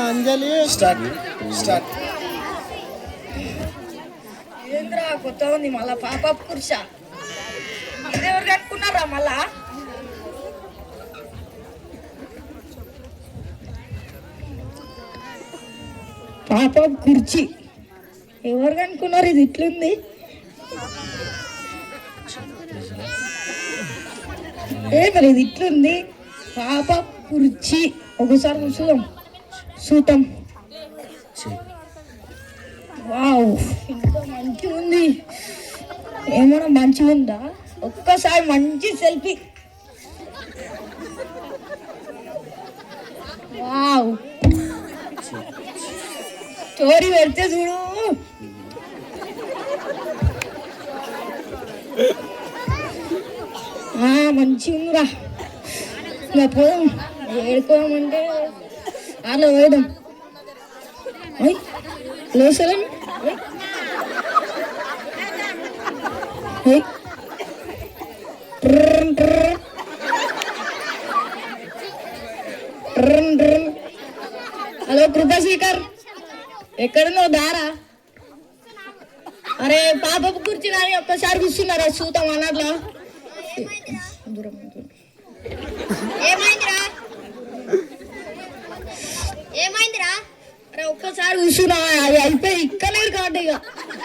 అంజలి start start. ఏంద్రా కొత్త ఉంది మళ్ళా పాప కుర్చా ఇదెవరు కట్టుకున్నారా మళ్ళా? పాప కుర్చీ ఎవరు కనుక్కున్నారు? ఇది ఇట్లుంది. మరి ఇది ఇట్లుంది పాప కుర్చీ. ఒకసారి చూద్దాం చూద్దాం. వావ్ ఇంకా మంచిగా ఉంది. ఏమైనా మంచిగా ఉందా? ఒక్కసారి మంచి సెల్ఫీ. వావ్ స్టోరీ పెడితే చూడు. మంచిగా ఉందిరా. ఇంకా పోదాం ఏడుకోమంటే అలా పోయడం లేసలం. హలో కృపాశేఖర్ ఎక్కడున్నావు? దారా. అరే పాపపు కూర్చి కానీ ఒక్కసారి కూర్చున్నారా? చూద్దాం అన్నట్లా. ఏమైందిరా? ఏమైందిరా? అరే ఒక్కసారి కూర్చున్నా. అది అయిపోయి ఇక్కలేదు కాబట్టి ఇక.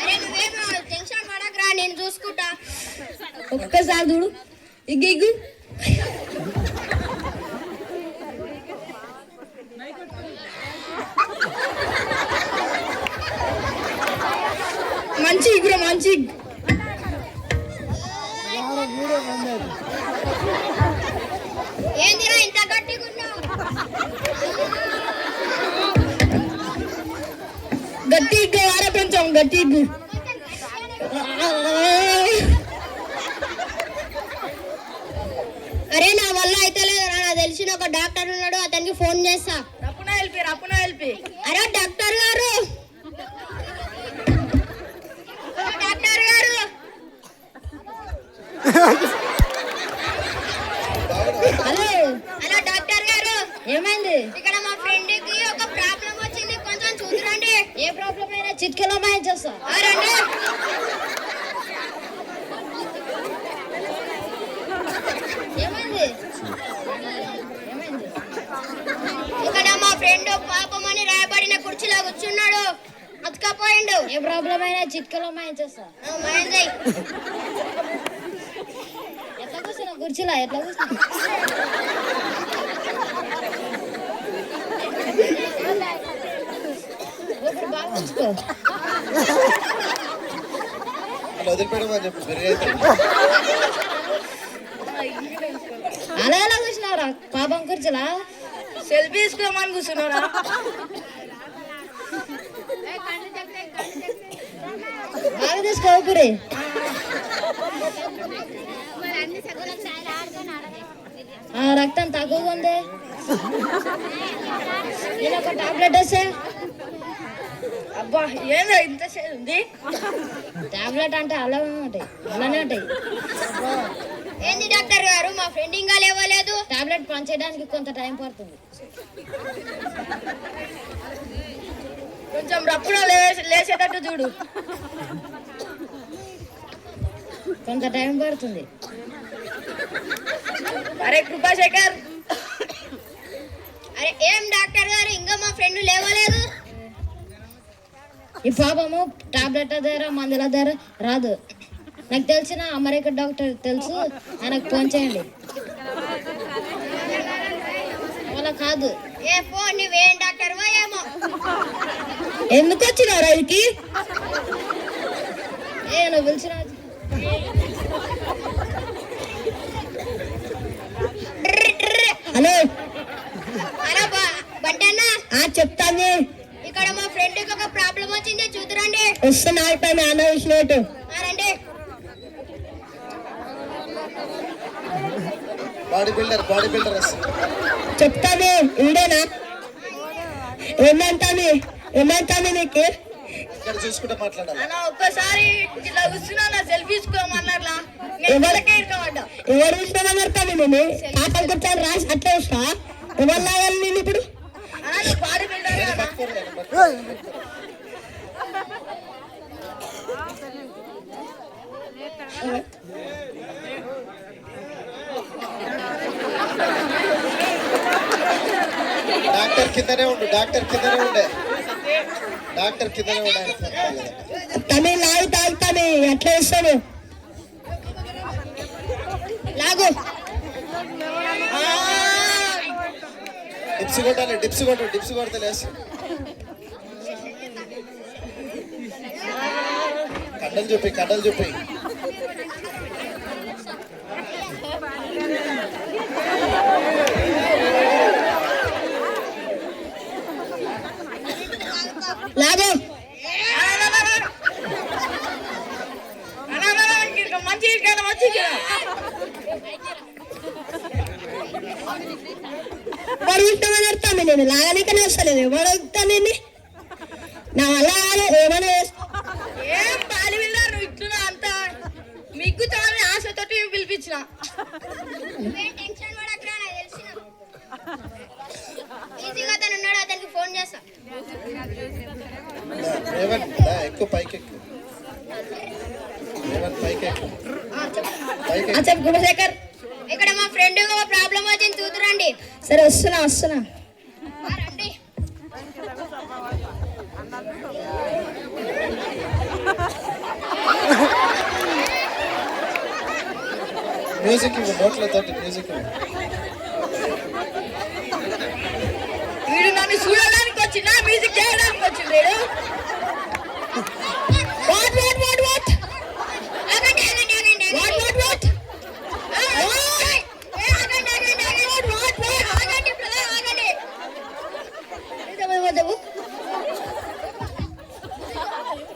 అరే నువ్వేమో టెన్షన్ పడకరా, నేను చూసుకుంటా. ఒక్కసారి చూడు. ఇగ్గు మంచి ఇగ్గురా మంచి. ఏందిరా ఇంత గట్టిగా ఉన్నావు? గట్టి ఇగ్గు వారే కొంచెం గట్టి ఇగ్గు. అరే నా వల్ల అయితే లేదు. నాకు తెలిసిన ఒక డాక్టర్ ఉన్నాడు, అతనికి ఫోన్ చేస్తా. రప్పున వెళ్ళి. అరే డాక్టర్ గారు, డాక్టర్ గారు. హలో డాక్టర్ గారు, ఏమైంది? ఇక్కడ మా ఫ్రెండ్ కి ఒక ప్రాబ్లం వచ్చింది, కొంచెం చూడండి. ఏ ప్రాబ్లం అయినా చిట్కలో మాయం చేస్తా. రండి. ఏమైంది? ఇక్కడ మా ఫ్రెండ్ పాపం అని రాయబడిన కుర్చీలో కూర్చున్నాడు, అతకపోయిండు. ఏ ప్రాబ్లం అయినా చిట్కలో మాయం చేస్తా. మాయం చేయి. ఎట్లా కూర్చున్నా కుర్చీలో? ఎట్లా కూర్చున్నా? బాగా కూర్చుకో. అలా ఎలా కూర్చున్నావురా పాపం కూర్చోలా? సెల్ఫీ తీసుకోమని కూర్చున్నారా? బాగా తీసుకోపురి. రక్తం తక్కువగా ఉంది. నేను ఒక టాబ్లెట్ వేసా. అబ్బా ఏందో ఇంత ఉంది. టాబ్లెట్ అంటే అలానే ఉంటాయి. ఏంది డాక్టర్ గారు, మా ఫ్రెండ్ ఇంకా లేవలేదు. టాబ్లెట్ పనిచేయడానికి కొంత టైం పడుతుంది. కొంచెం రప్పున లేచేటట్టు చూడు. కొంత టైం పడుతుంది. అరే కృపాశేఖర్. అరే ఏం డాక్టర్ గారు, ఇంకా మా ఫ్రెండ్ లేవలేదు. ఈ పాపము టాబ్లెట్ ద్వారా మందుల ద్వారా రాదు. నాకు తెలిసిన అమెరికా డాక్టర్ తెలుసు, ఆయనకు ఫోన్ చేయండి. వాళ్ళ కాదు. ఏ ఫోన్ నువ్వేం డాక్టర్ ఏమో. ఎందుకు వచ్చినావు రైలుకి? నువ్వు పిలిచిన. హలో హలో బంటన్నా, చెప్తాను. ఇక్కడ మా ఫ్రెండ్ కి ఒక ప్రాబ్లం వచ్చింది, చూతురండి. వస్తున్నా అయిపోయి అన్న విషయం. రండి. బాడీ బిల్డర్ చెప్తాను. ఉండేనా? ఏమంటాను? ఏమైతుంది నీకు? ఇక్కడ చూసుకుంటే మాట్లాడాలి. అన్న ఒక్కసారి ఇట్లా కూర్చున్నా నా సెల్ఫీ తీసుకోమన్నారా ఎవరు చూసినామన్నారు నేను పాపం కూర్చొని రాసి అట్లా వస్తా. ఎవరు లాగాలి నేను ఇప్పుడు? బాడీ బిల్డర్ కదా. డాక్టర్ కిందనే ఉండు, డాక్టర్ కిందనే ఉండే, డాక్టర్ కిందనే ఉండే. తనే లాగి తాగుతానే ఎట్లా ఇస్తాను లాగు. డిప్స్ కొట్టాలి, డిప్స్ కొట్టు, డిప్స్ కొడితే లేసి కండలు చూపి, కండలు చూపి. లాగు మంచి వాడు ఇంటమని అర్థమే నేను లాగనికనే వస్తలేదు. వాడు వస్తానండి నా వల్ల ఏమైనా ఏం బాడీ బిల్డర్ నువ్వు ఇట్లా అంత మిగ్గుతామని ఆశతోటి పిలిపించిన. అతనికి ఫోన్ చేస్తా. ఎక్కువ పైకి ఎక్కువ చెప్పు గుణశేఖర్. ఇక్కడ మా ఫ్రెండ్ ప్రాబ్లం వచ్చింది చూతురండి. సరే వస్తున్నా వస్తున్నా. రండి. మ్యూజిక్ ఇవ్వు, నోట్లతోటి మ్యూజిక్ ఇవ్వు. వీడు నన్ను చూడడానికి వచ్చిందా మ్యూజిక్ చేయడానికి వచ్చింది వీడు? వాట్ వాట్ వాట్ వాట్ ఆగండి ఆగండి ఆగండి వాట్ వాట్ వాట్ ఆగండి బ్రదర్ ఆగండి.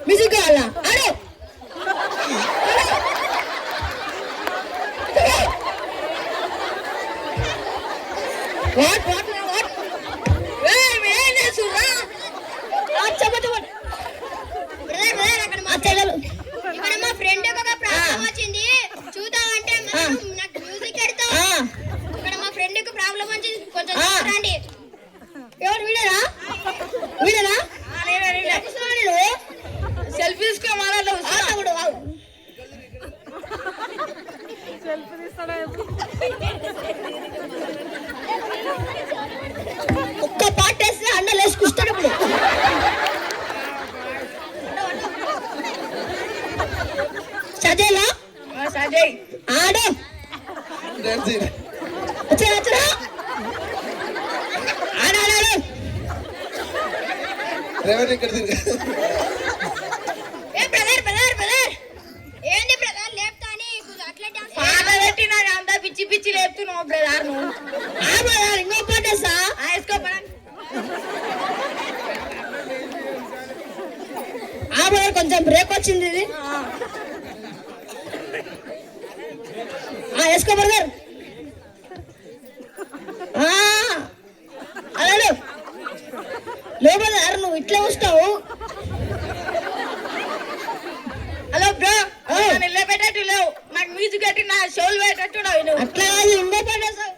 మ్యూజిక్ కావాలా? ఆడు వాట్ వాట్ వాట్ ఏం చేస్తుర్రా? చెప్పండి బ్రదర్ బ్రదర్ అక్కడ మా ఇక్కడ మా ఫ్రెండ్ ఒక ప్రాబ్లం వచ్చింది చూద్దామంటే నాకు మ్యూజిక్ పెడతావు. ఇక్కడ మా ఫ్రెండ్ కి ప్రాబ్లం వచ్చింది కొంచెం చూడండి. ఎవరు వీడరా? వీడరా? సెల్ఫీ తీసుకో మాట్లాడు. ఒక్క పాట వేస్తే అండలు వేసుకొస్తాడు ఇప్పుడు. సజేలా సజయ్ ఆడు డాన్స్ వచ్చా వచ్చరా ఆడాడు. రేవంత్ ఇక్కడ తిరిగి. ఏ బ్రదర్ బ్రదర్ బ్రదర్ ఏంది బ్రదర్ లేపుతాని అట్లా డాన్స్ పాట పెట్టి నాకు అంత పిచ్చి పిచ్చి లేపుతున్నావు బ్రదర్ నువ్వు. బ్రదర్ ఇంకో పాట వేస్తా. వేసుకో బ్రదర్ కొంచెం బ్రేక్ వచ్చింది ఇది. వేసుకో బ్రదర్. అలాడు లే బ్రదర్ నువ్వు ఇట్లా వస్తావు. హలో బ్రో నిల్ల పెట్టట్టు లేవు నాకు మ్యూజిక్ కట్టి నా షోలు పెట్టట్టు నువ్వు అట్లా ఇంకో పాట వేస్తావు.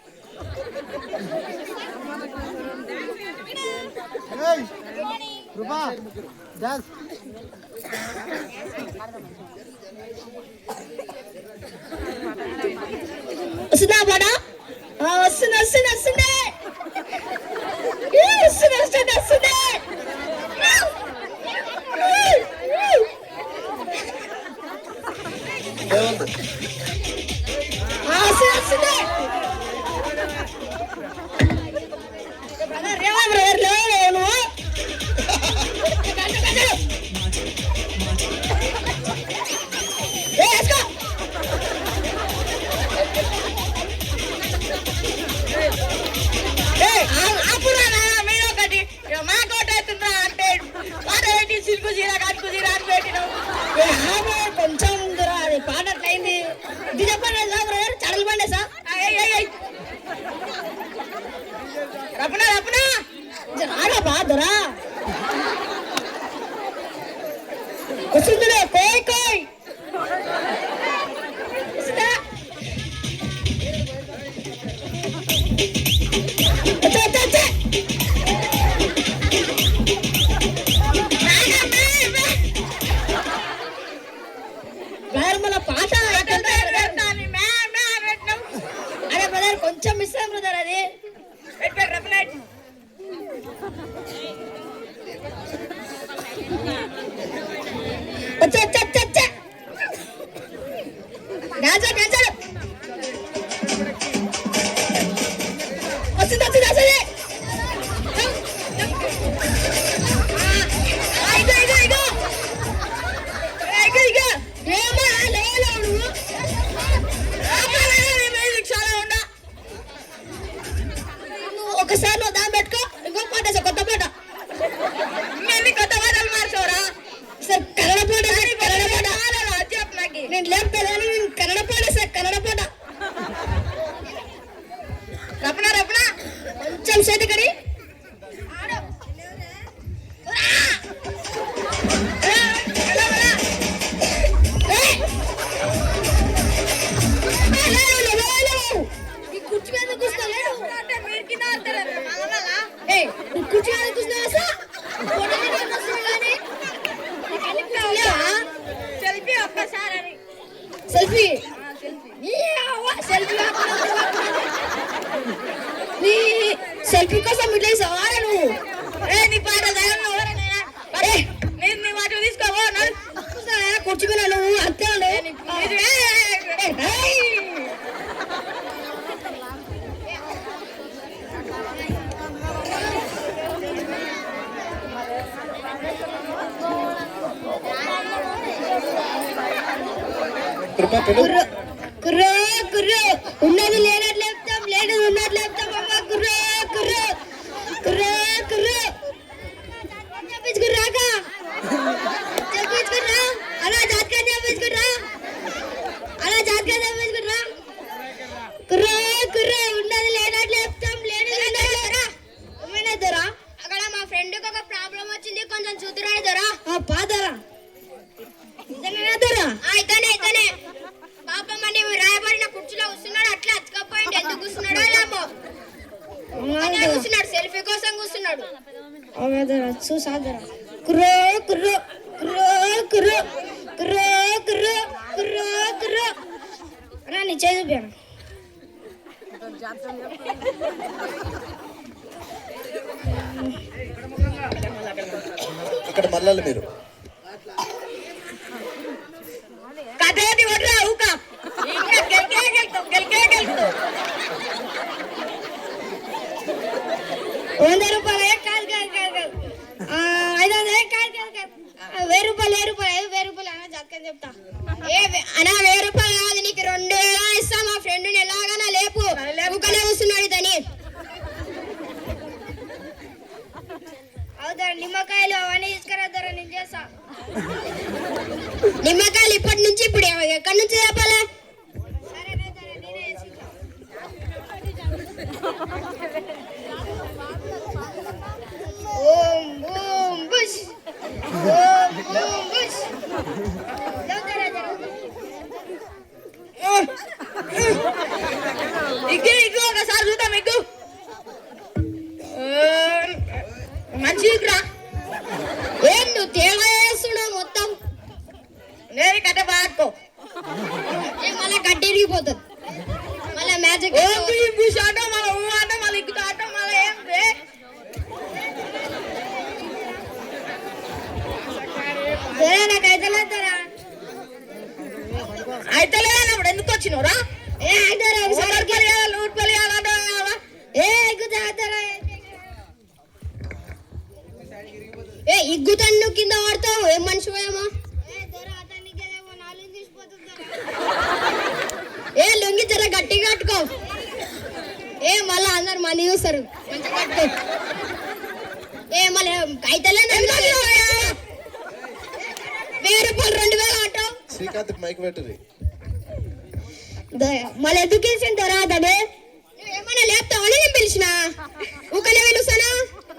వస్తుందా పాట? వస్తుంది వస్తుంది వస్తుంది వస్తుంది వస్తుంది వస్తుంది. వస్తుంది వస్తుంది. రేవా బ్రదర్ లేవు వేసుకో. ఆపురా మీరు ఒకటి మా కోట అవుతుందా అంటే పాట పెట్టి సిల్కు చీర కట్టుకు చీర అని పెట్టినావు. కొంచెం ముందురా అది పాట అట్లయింది. ఇది చెప్పండి బ్రదర్ చడలు పండే సార్. రపనా రపనా రారా బాధరా వస్తుందిలే కోయ్ కోయ్ వస్తా. వచ్చే, వచ్చే, వచ్చే. బ్రదర్ మన పాట అరే బ్రదర్ కొంచెం మిస్ అయ్యాం బ్రదర్ అది వచ్చే వచ్చే వచ్చే వచ్చే డాన్స్ డాన్స్ వస్తుంది వస్తుంది వస్తుంది ఒకసారి నువ్వు దాని పెట్టుకో ఇంకో పాట కొత్త పాట కొత్త పాటలు మార్చోరా సార్ కన్నడ పాట కన్నడ పాట నేను లేపుతాను నేను కన్నడ పాట సార్ కన్నడ పాట రపణ రపణ కొంచెం సేటు కడి కుర్చీ మీద కూర్చోలేడు కుర్చీ మీద కూర్చున్నా సెల్ఫీ ఒక్కసారి సెల్ఫీ సెల్ఫీ సెల్ఫీ కోసం ఇట్లా సవారా నువ్వు నీ పాట నీ మాట తీసుకోవా కుర్చీ మీద నువ్వు అంతే కుర్రో కుర్రో కుర్రో ఉన్నది లేనట్లు లేపుతాం లేనిది ఉన్నట్లు లేపుతాం అమ్మ కుర్రో కుర్రో కుర్రో కుర్రో చెప్పించుకుర్రాక చెప్పించుకుర్రా అలా జాతక చెప్పించుకుర్రా అలా జాతక చెప్పించుకుర్రా కుర్రో కుర్రో ఉన్నది లేనట్లు లేపుతాం లేనిది ఉన్నట్లేరా ఏమైనా దొరా అక్కడ మా ఫ్రెండ్కి ఒక ప్రాబ్లం వచ్చింది కొంచెం చూతురాని దొరా పాదరా అయితేనే అయితేనే పాపం అని రాయబడిన కుర్చీలో కూర్చున్నాడు అట్లా అతకపోయింది ఎందుకు కూర్చున్నాడో ఏమో కూర్చున్నాడు సెల్ఫీ కోసం కూర్చున్నాడు చూసాదరా కుర్రో కుర్రో కుర్రో కుర్రో కుర్రో కుర్రో కుర్రో కుర్రో రా నీ చేయి చూపాను ఇక్కడ మళ్ళీ మీరు కథేది వడ్రా ఊక ఇంకా గెలికే గెలుతాం 100 రూపాయలు కాదు కాదు కాదు 500 కాదు కాదు కాదు 1000 రూపాయలు 1000 రూపాయలు అన్న జాతకం చెప్తా అన్నా 1000 రూపాయలు కాదు నీకు 2000 ఇస్తా మా ఫ్రెండ్ ఎలాగైనా లేపు ఊకనే కూర్చున్నాడు తని అవుతారు నిమ్మకాయలు అవన్నీ తీసుకురాద్దరా నేను చేస్తా నిమ్మకాయలు ఇప్పటి నుంచి ఇప్పుడు ఎక్కడి నుంచి చెప్పాలి ఓం ఓం బుష్ ఓం ఓం బుష్ ఇగ్గు ఒకసారి చూద్దాం ఇగ్గు మంచిగా ఏం నువ్వు తేడా వేస్తున్నావు మొత్తం నేను కట్ట బాడుకో మళ్ళీ కట్టి ఇరిగిపోతుంది మళ్ళీ మ్యాజిక్ ఆట మళ్ళీ ఊ ఆట మళ్ళీ ఇగ్గుతా ఆట మళ్ళీ ఏం సరే నాకు అయితలేదరా అయితలేదన్నప్పుడు ఎందుకు వచ్చినవురా ఏ అయితారా లూట్ పలి ఏ ఎగ్గుతా అవుతారా ఏ ఇగ్గుతన్ను కింద వాడతావు ఏం మనిషి ఏమో ఏ లొంగి జర గట్టిగా కట్టుకో ఏ మళ్ళా అందరు మనీ చూస్తారు ఏ మళ్ళీ అయితేలే 1000 రూపాయలు 2000 ఆటో శ్రీకాంత్ మైక్ పెట్టరు మళ్ళీ ఎందుకు గెలిచింది దొరా అతనే నువ్వేమన్నా లేపుతావని నేను పిలిచిన ఊకలే పిలుస్తానా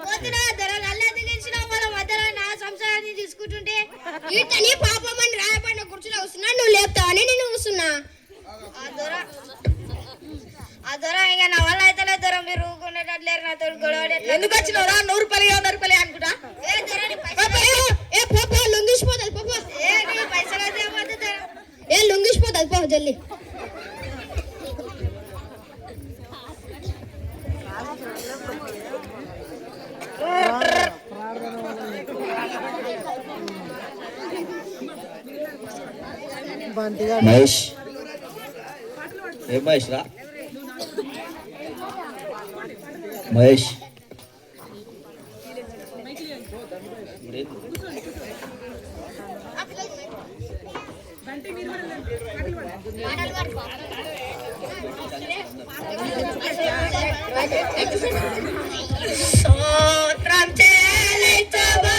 పోతున్నా దొర నల్ల ఎందుకు గెలిచినావు మళ్ళీ మధ్యలో నా సంసారాన్ని తీసుకుని కూర్చుంటే ఇతని పాపం అని రాయబడిన కుర్చీలో కూర్చున్నా, నువ్వు లేపుతావని నేను కూర్చున్నా. ఆ దొర ఇంకా నా వల్ల అయితే దొర మీరు ఊరుకునేటట్లేరు నాతో గొడవ ఎందుకు వచ్చినారా? 100 రూపాయలు 100 రూపాయలు అనుకుంటా. ఏ పాప లొంగిసిపోతుంది పాప. పైసలు అయితే ఏమవుతుంది దొర? ఏ లొంగిసిపోతుంది పో జల్లి. మహేష్ ఏ మహేష్ రా మహేష్ స్తోత్రం చెల్లించవా,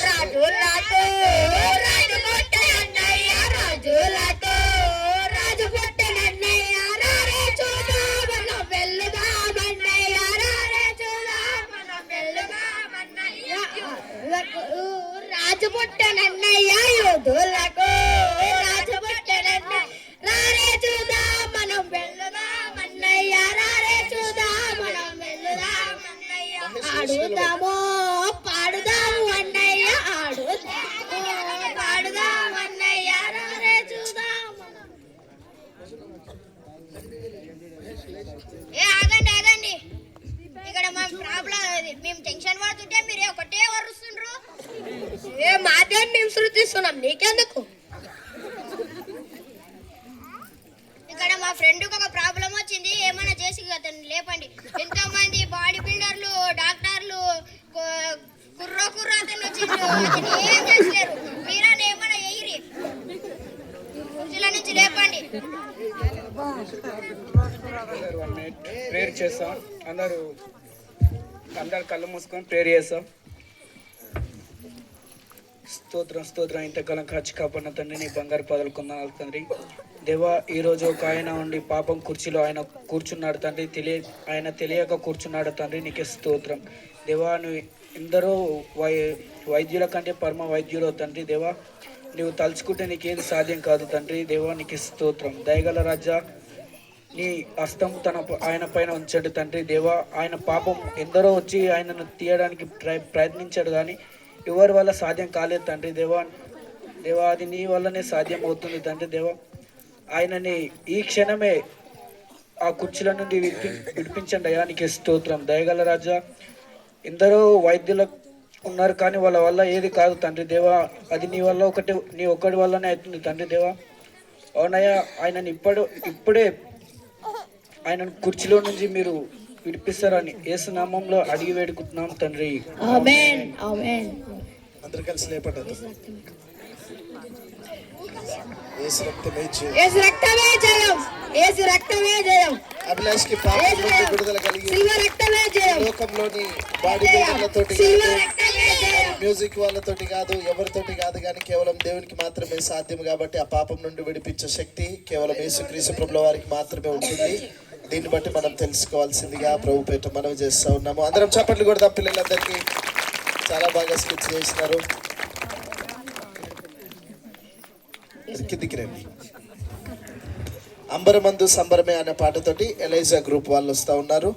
రాజులతో రాజు పుట్టనన్నయ్య, రాజులతో రాజు పుట్టనన్నయ్య, రారే చూద్దామనం వెళ్దామన్నయ్య, రారే చూద్దామనం వెళ్దామన్నయ్య. రాజు పుట్టనన్నయ్య యోధులకు, రాజు పుట్టనన్నయ్య, రారే చూద్దామనం వెళ్దామన్నయ్య, రారే చూద్దామనం వెళ్దామన్నయ్య. ఆడుదామో పాడుదాము అన్నయ్య, ఆడుదాము పాడుదాము అన్నయ్య, రారే చూద్దాము. ఆగండి ఆగండి, ఇక్కడ మా ప్రాబ్లం మేము టెన్షన్ పడుతుంటే మీరు ఒకటే వరుస్తుండ్రు. మాదే మేము శృతిస్తున్నాం, నీకెందుకు? ఇక్కడ మా ఫ్రెండ్ కు ఒక ప్రాబ్లం వచ్చింది, ఏమైనా చేసి అతను లేపండి. ఎంతో మంది బాడీ బిల్డర్లు, డాక్టర్లు, కుర్ర అతను వచ్చిండు, అతను ఏం చేసలేరు. మీరని ఏమైనా ఎయిరి కుర్చీల నుంచి లేపండి. ప్రేయర్ చేస్తాం. అందరూ కళ్ళు మూసుకొని ప్రేయర్ చేస్తాం. స్తోత్రం స్తోత్రం, ఇంతకాలం కాచి కాపాడిన తండ్రి, నీ బంగారు పదలు కొందనాలు తండ్రి. దేవా, ఈరోజు ఒక ఆయన ఉండి పాపం కుర్చీలో ఆయన కూర్చున్నాడు తండ్రి, ఆయన తెలియక కూర్చున్నాడు తండ్రి, నీకే స్తోత్రం. దేవా, నువ్వు ఎందరో వైద్యుల కంటే పరమ వైద్యుడు తండ్రి. దేవా, నువ్వు తలుచుకుంటే నీకేది సాధ్యం కాదు తండ్రి. దేవా, నీకు స్తోత్రం. దయగల రాజా, నీ హస్తం ఆయన పైన ఉంచండి తండ్రి. దేవా, ఆయన పాపం ఎందరో వచ్చి ఆయనను తీయడానికి ప్రయత్నించాడు, కానీ ఎవరి వల్ల సాధ్యం కాలేదు తండ్రి. దేవా, అది నీ వల్లనే సాధ్యం అవుతుంది తండ్రి. దేవా, ఆయనని ఈ క్షణమే ఆ కుర్చీల నుండి విడిపించండి అయ్యా, నీకు స్తోత్రం. దయగల రాజా, ఎందరో వైద్యులు ఉన్నారు, కానీ వాళ్ళ వల్ల ఏది కాదు తండ్రి. దేవా, అది నీ వల్ల నీ ఒక్కడి వల్లనే అవుతుంది తండ్రి. దేవా, అవునయ్యా, ఆయనని ఇప్పుడే ఆయనను కుర్చీలో నుంచి మీరు విడిపిస్తారని యేసు నామంలో అడిగి వేడుకుంటున్నాం తండ్రి. ఆమేన్ ఆమేన్. అందరు కలిసి లేపండి. యేసు రక్తమే జయం, యేసు రక్తమే జయం, యేసు రక్తమే జయం. అభిలాష్ కి పాపం నుండి విడుదల కలిగి శివ రక్తమే జయం, లోకంలోని బాడీ బిల్డర్లతోటి శివ కాదు, రక్తమే జయం. మ్యూజిక్ వాళ్ళతోటి కాదు, ఎవరితోటి కాదు, కానీ కేవలం దేవునికి మాత్రమే సాధ్యం. కాబట్టి ఆ పాపం నుండి విడిపించే శక్తి కేవలం యేసుక్రీస్తు ప్రభుల వారికి మాత్రమే ఉంటుంది. దీన్ని బట్టి మనం తెలుసుకోవాల్సిందిగా ప్రభు పేట మనం చేస్తూ ఉన్నాము. అందరం చప్పట్లు కొడదాం పిల్లలందరికీ. చాలా బాగా స్కిచ్ చేసినారు. కిందికి రండి. అంబరమందు సంబరమే అనే పాటతోటి ఎలైజా గ్రూప్ వాళ్ళు వస్తూ ఉన్నారు.